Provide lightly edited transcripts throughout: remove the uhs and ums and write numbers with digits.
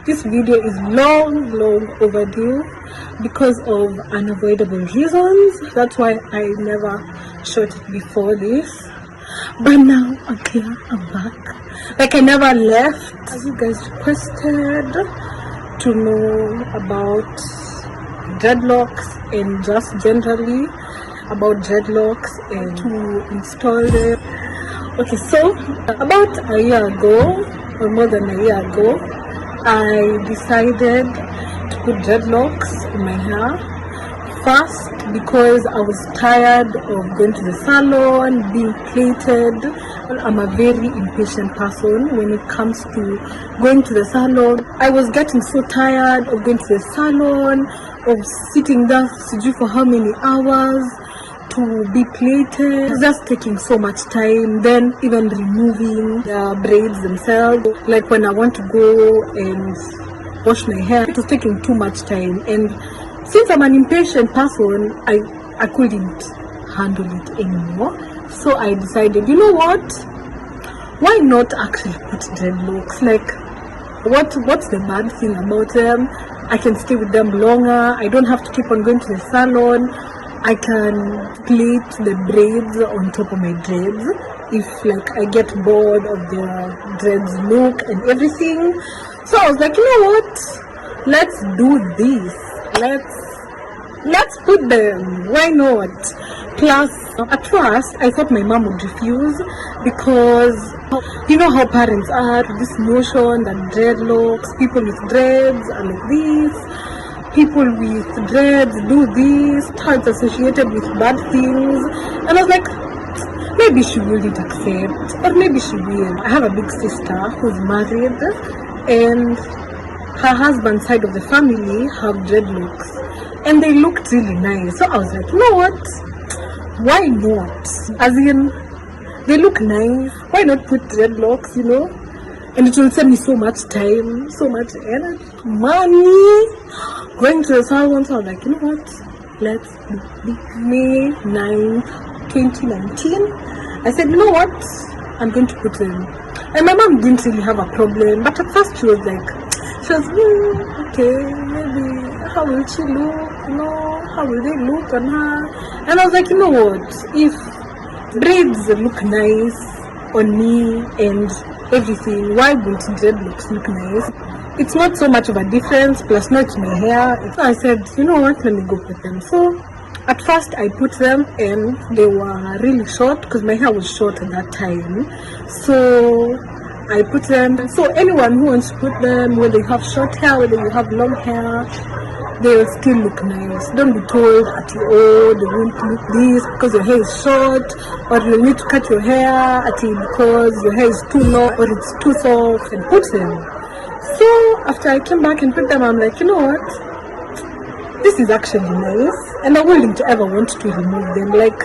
This video is long overdue because of unavoidable reasons. That's why I never shot it before this. But now I'm here, I'm back. Like I never left. As you guys requested to know about dreadlocks and just generally about dreadlocks and to install them. Okay, so about a year ago, or more than a year ago, I decided to put dreadlocks in my hair. First, because I was tired of going to the salon, being plaited. I'm a very impatient person when it comes to going to the salon. I was getting so tired of going to the salon, of sitting there for how many hours to be plaited. It's just taking so much time. Then even removing the braids themselves. Like when I want to go and wash my hair, it was taking too much time. And since I'm an impatient person, I couldn't handle it anymore. So I decided, you know what? Why not actually put dreadlocks? Like, what's the bad thing about them? I can stay with them longer. I don't have to keep on going to the salon. I can plait the braids on top of my dreads if like I get bored of the dreads look and everything. So I was like, you know what? Let's do this. Let's put them. Why not? Plus, at first, I thought my mom would refuse because you know how parents are, this notion that dreadlocks, people with dreads are like this, people with dreads do this, it's associated with bad things. And I was like, maybe she wouldn't accept, or maybe she will. I have a big sister who's married, and her husband's side of the family have dreadlocks, and they looked really nice. So I was like, you know what? Why not? As in, they look nice. Why not put dreadlocks, you know? And it will save me so much time, so much energy, money, going to the salon. So I was like, you know what? Let's do May 9th, 2019. I said, you know what? I'm going to put them. And my mom didn't really have a problem, but at first she was okay, maybe how will she look? How will they look on her? And I was like, you know what? If braids look nice on me and everything, why wouldn't dreadlocks look nice? It's not so much of a difference, plus not my hair. So I said, you know what? Let me go put them. So at first I put them and they were really short because my hair was short at that time. So I put them. So anyone who wants to put them, whether you have short hair, whether you have long hair, they will still look nice. Don't be told that they won't look this because your hair is short, or you need to cut your hair because your hair is too long or it's too soft, and put them. So after I came back and put them, I'm like, you know what? This is actually nice, and I wouldn't ever want to remove them. Like,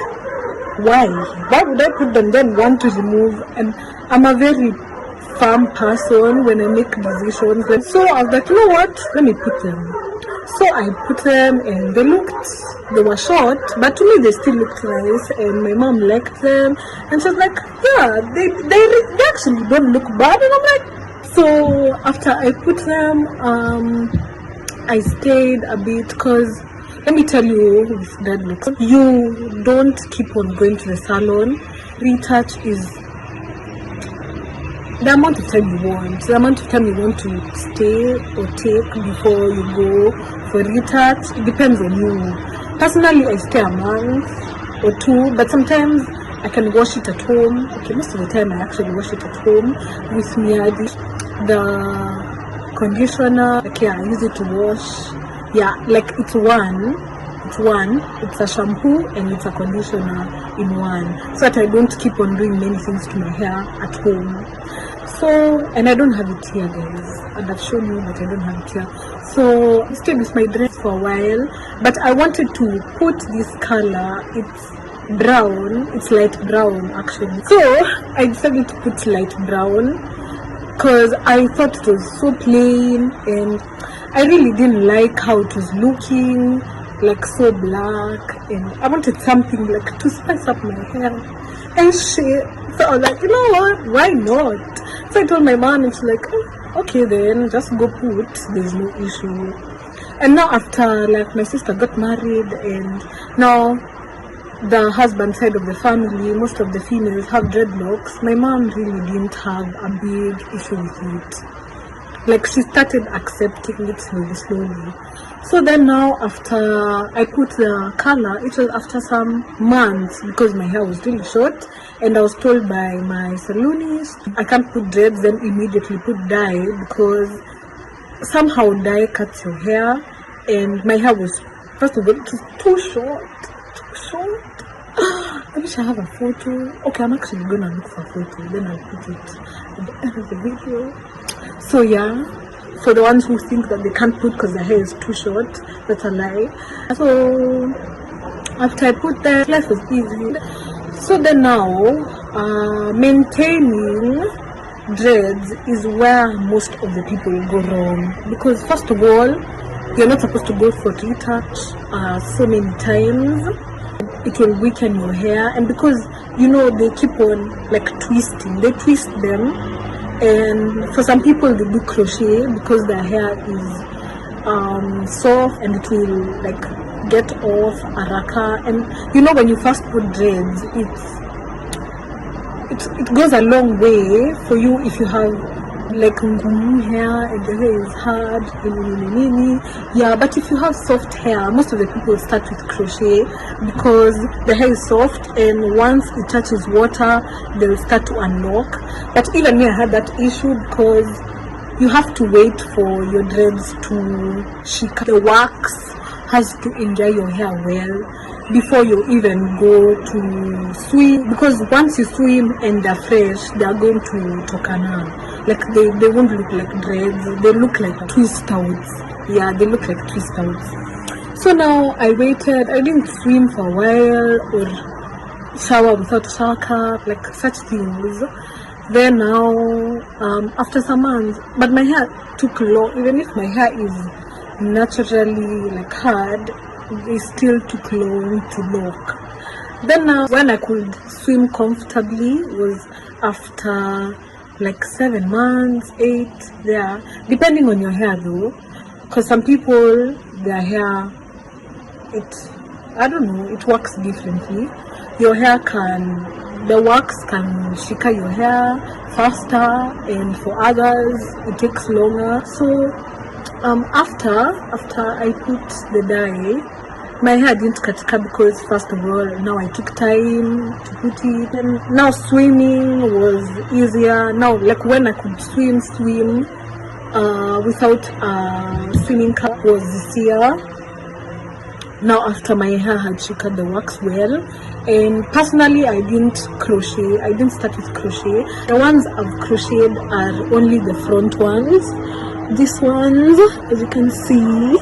why? Why would I put them then want to remove? And I'm a very firm person when I make decisions. So I was like, you know what? Let me put them. So I put them and they were short, but to me they still looked nice, and my mom liked them, and she was like, yeah, they actually don't look bad. And I'm like, so after I put them, I stayed a bit because let me tell you, with dreadlocks, you don't keep on going to the salon. Retouch is the amount of time you want, the amount of time you want to stay or take before you go for retouch. It depends on you. Personally, I stay a month or two, but sometimes I can wash it at home. Okay, most of the time I actually wash it at home with Miyadi. The conditioner, okay, I use it to wash. Yeah, like it's a shampoo and it's a conditioner in one, so that I don't keep on doing many things to my hair at home. So, and I don't have it here, guys, and I've shown you, but I don't have it here. So I stayed with my dress for a while, but I wanted to put this color. It's brown, it's light brown actually. So I decided to put light brown because I thought it was so plain, and I really didn't like how it was looking, like so black, and I wanted something like to spice up my hair and shit. So I was like, you know what, why not? So I told my mom, and she's like, okay then, just go put, there's no issue. And now after like my sister got married and now the husband side of the family, most of the females have dreadlocks, my mom really didn't have a big issue with it. Like she started accepting it slowly. So then now after I put the color, it was after some months because my hair was really short and I was told by my salonist I can't put dreads then immediately put dye because somehow dye cuts your hair, and my hair was, first of all, it was too short. I wish I have a photo. Okay, I'm actually gonna look for a photo, then I'll put it at the end of the video. So yeah, for the ones who think that they can't put because their hair is too short, that's a lie. So after I put that, life was easy. So then now, maintaining dreads is where most of the people go wrong, because first of all, you're not supposed to go for retouch so many times. It will weaken your hair, and because you know they keep on like twisting, they twist them, and for some people they do crochet because their hair is soft and it will like get off araka. And you know when you first put dreads, it goes a long way for you if you have like ngumu hair and the hair is hard, yeah. But if you have soft hair, most of the people start with crochet because the hair is soft, and once it touches water they will start to unlock. But even me, I had that issue because you have to wait for your dreads to shika. The wax has to enjoy your hair well before you even go to swim, because once you swim and they're fresh, they're going to tokana. Like they won't look like dreads, they look like twist outs. Yeah, they look like twist outs. So now I waited, I didn't swim for a while or shower without a shower cap, like such things. Then now, after some months, but my hair took long, even if my hair is naturally like hard, it still took long to lock. Then now, when I could swim comfortably was after like 7 months, 8, there, depending on your hair though, because some people, their hair, I don't know, it works differently. Your hair the wax can shika your hair faster, and for others it takes longer. So after I put the dye, my hair didn't katika because first of all, now I took time to put it, and now swimming was easier. Now like when I could swim without swimming cap was this year. Now after my hair had shika the wax well, and personally I didn't crochet, I didn't start with crochet. The ones I've crocheted are only the front ones. These ones, as you can see,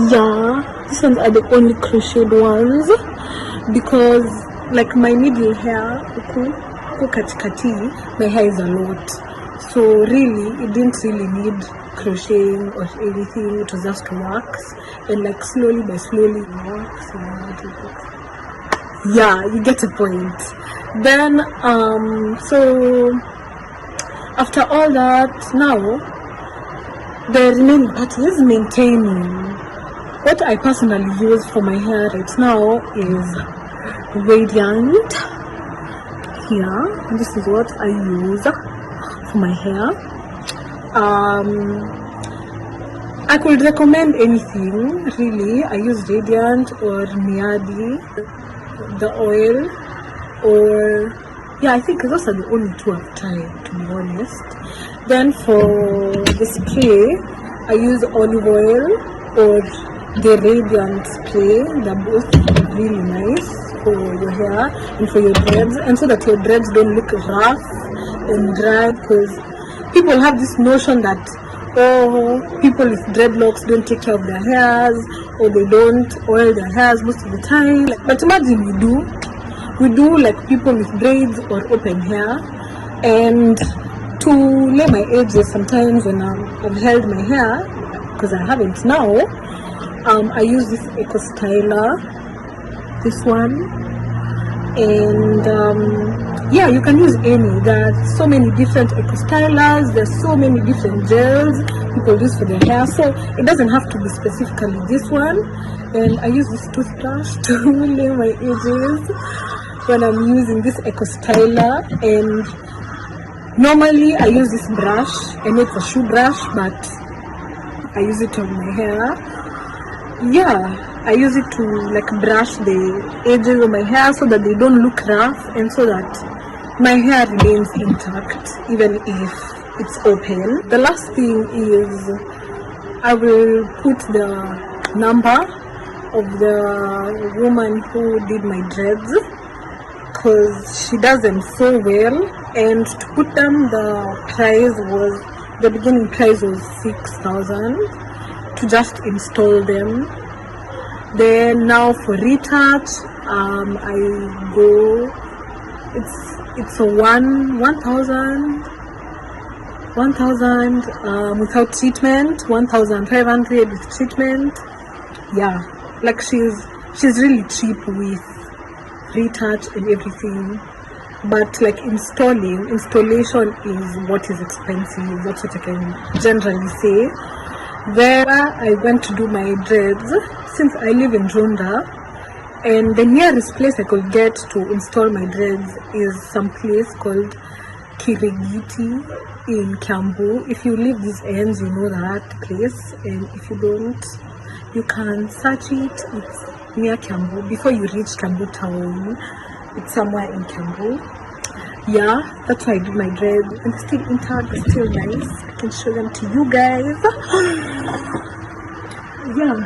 yeah, these ones are the only crocheted ones, because like my middle hair, my hair is a lot, so really it didn't really need crocheting or anything. It was just wax, and like slowly by slowly wax. Yeah, you get a point. Then so after all that, now the remaining part is maintaining. What I personally use for my hair right now is Radiant. Here, this is what I use for my hair. I could recommend anything really. I use Radiant or Miadi, the oil, or yeah, I think those are the only two I've tried, to be honest. Then for the spray, I use olive oil or the Radiant spray. They're both really nice for your hair and for your dreads, and so that your dreads don't look rough and dry, because people have this notion that people with dreadlocks don't take care of their hairs, or they don't oil their hairs most of the time. But imagine we do like people with braids or open hair. And to lay my edges, sometimes when I've held my hair, because I haven't now, I use this Eco Styler, this one, and yeah, you can use any. There are so many different eco stylers, there's so many different gels people use for their hair, so it doesn't have to be specifically this one. And I use this toothbrush to lay my edges when I'm using this eco styler. And normally I use this brush, I know it's a shoe brush, but I use it on my hair. Yeah, I use it to like brush the edges of my hair so that they don't look rough, and so that my hair remains intact even if it's open. The last thing is I will put the number of the woman who did my dreads, because she does them so well. And to put them, the beginning price was 6,000 to just install them. Then now for retouch, I go, it's a 1,000 without treatment, 1,500 with treatment. Yeah, like she's really cheap with retouch and everything. But like installation is what is expensive. That's what I can generally say. Where I went to do my dreads, since I live in Runda, and the nearest place I could get to install my dreads is some place called Kirigiti in Kiambu. If you live these ends, you know that place, and if you don't, you can search it. It's near Kiambu. Before you reach Kiambu town, it's somewhere in Kiambu. Yeah, that's why I did my dreads, and they're still intact, they're still nice. I can show them to you guys. Yeah,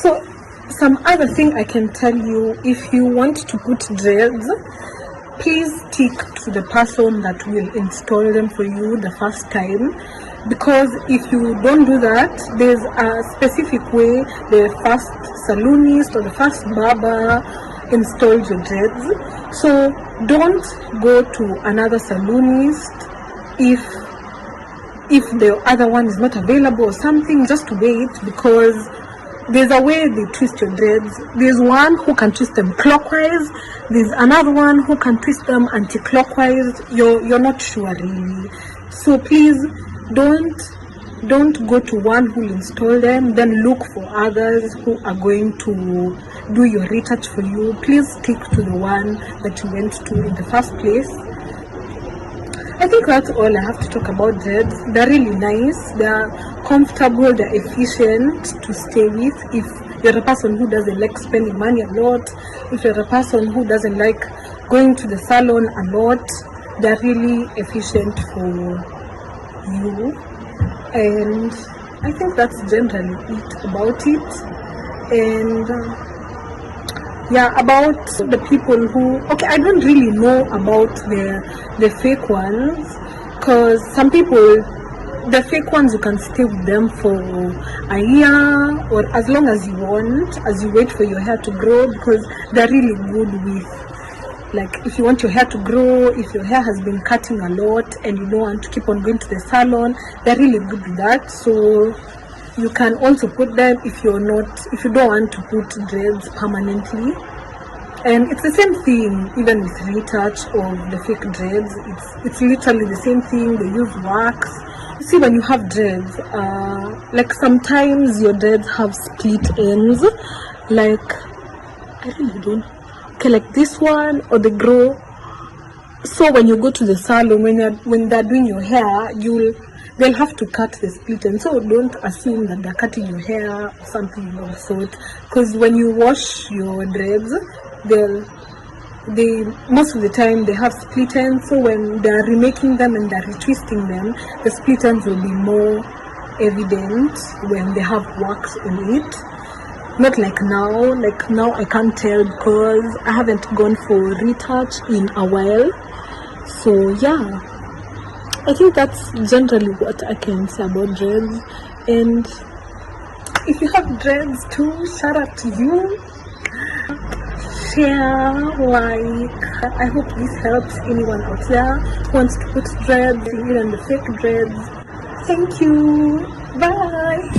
so some other thing I can tell you, if you want to put dreads, please stick to the person that will install them for you the first time. Because if you don't do that, there's a specific way the first salonist or the first barber installs your dreads. So don't go to another salonist if the other one is not available or something. Just wait, because there's a way they twist your dreads. There's one who can twist them clockwise, there's another one who can twist them anti-clockwise. You're not sure really. So please don't go to one who will install them, then look for others who are going to do your retouch for you. Please stick to the one that you went to in the first place. I think that's all I have to talk about dreads. They're really nice, they're comfortable, they're efficient to stay with. If you're a person who doesn't like spending money a lot, if you're a person who doesn't like going to the salon a lot, they're really efficient for you. And I think that's generally it about it. And yeah, about the people who, okay, I don't really know about the fake ones, because some people, the fake ones, you can stay with them for a year or as long as you want, as you wait for your hair to grow, because they're really good with, like, if you want your hair to grow, if your hair has been cutting a lot and you don't want to keep on going to the salon, they're really good with that. So you can also put them if you don't want to put dreads permanently. And it's the same thing even with retouch of the fake dreads. It's literally the same thing. They use wax. You see, when you have dreads, like sometimes your dreads have split ends, like, I really don't, okay, like this one, or the grow. So when you go to the salon, when they're doing your hair, they'll have to cut the split end. So don't assume that they're cutting your hair or something of the sort, because when you wash your dreads, they most of the time they have split ends. So when they're remaking them and they're retwisting them, the split ends will be more evident when they have wax in it. Not like now. Like now I can't tell because I haven't gone for retouch in a while. So yeah, I think that's generally what I can say about dreads. And if you have dreads too, shout out to you. Share, like, I hope this helps anyone out there who wants to put dreads, even the fake dreads. Thank you. Bye.